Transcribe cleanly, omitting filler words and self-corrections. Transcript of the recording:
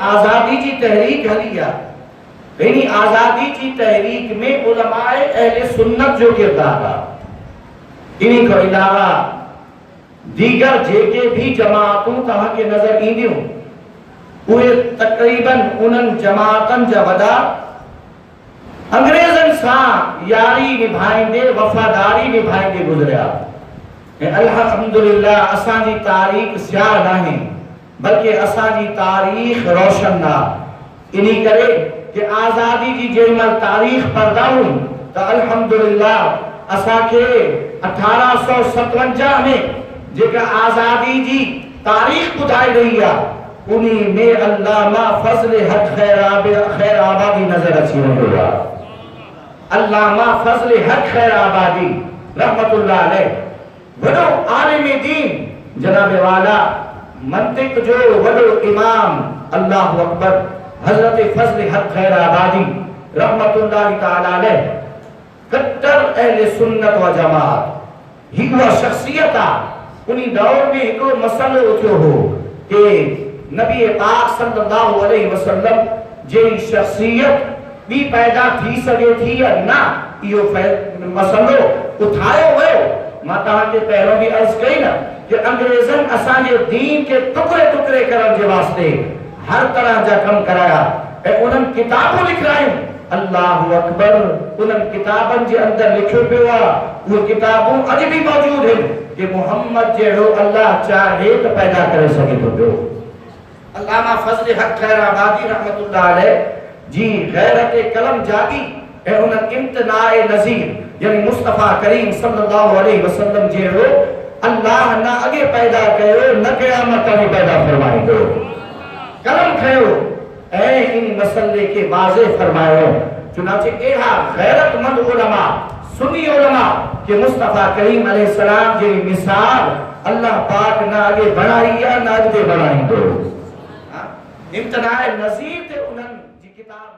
आजादी जी तहरीक हली आहे। इन आजादी जी तहरीक में उलमाए अहले सुन्नत जो किरदार आहे। इन खां अलावा दीगर जेके भी जमातूं तव्हां खे नज़र ईंदियूं उहे तक़रीबन उन्हनि जमातनि जा वॾा अंग्रेज़नि सां यारी निभाईंदे वफ़ादारी निभाईंदे गुज़रिया। ऐं अल्हम्दुलिल्लाह असांजी तारीख़ स्याह नाहे बल्कि असांजी तारीख़ रोशन आहे। इन्ही करे कि आज़ादी जी जेमल तारीख़ पढ़ंदाऊं त अल्हम्दुलिल्लाह असांखे 1857 में जेका आज़ादी जी तारीख़ ॿुधाई रही आहे उन्ही में अल्लामा फज़ल हक खैराबादी नज़र अची रहियो आहे। अल्लामा फज़ल हक खैराबादी रहमतुल्लाह अलैह वॾो आलिम दीन जनाब वाला मंतिक जो वॾो इमाम अल्लाहु अकबर हज़रत फज़ल हक खैराबादी रहमतुल्लाह तआला अलैह कट्टर अहले सुन्नत व जमात ही उहा शख्सियत आहे। उन्ही दौर में हिकिड़ो मसलो उथियो हो कि नबी पाक सल्लल्लाहु अलैहि वसल्लम जहिड़ी शख्सियत ॿी पैदा थी सघे थी या न, इहो मसलो उठायो वियो। मां तव्हांखे पहिरों बि अर्ज़ कई न कि अंग्रेज़नि असांजे दीन के टुकड़े टुकड़े करण जे वास्ते हर तरह जा कम कराया ऐं उन्हनि किताबूं लिखायूं। अल्लाहु अकबर, उन्हनि किताबनि जे अंदर लिखियो पियो आहे, उहे किताबूं अॼु बि मौजूद आहिनि कि मोहम्मद जहिड़ो अल्लाह चाहे त पैदा करे सघे थो पियो। अल्लामा फज़ल हक खैराबादी रहमतुल्लाह अलैह जी गैरत कलम जागी ऐं उन्हनि इम्तिनाए नज़ीर यानी मुस्तफ़ा करीम सल्लल्लाहु अलैहि वसल्लम जहिड़ो अल्लाह न अॻे पैदा कयो न क़यामत में पैदा फरमाईंदो। कलम खयो ऐं इन मसले के वाज़ेह फरमायो। चुनांचे अहिड़ा गैरतमंद उलमा सुन्नी उलमा कि मुस्तफ़ा करीम अलैहिस्सलाम जी मिसाल अल्लाह पाक न आगे बढ़ाई या न अॻिते बढ़ाईंदो। इम्तिनाए नज़ीर ते उन्हनि जी किताब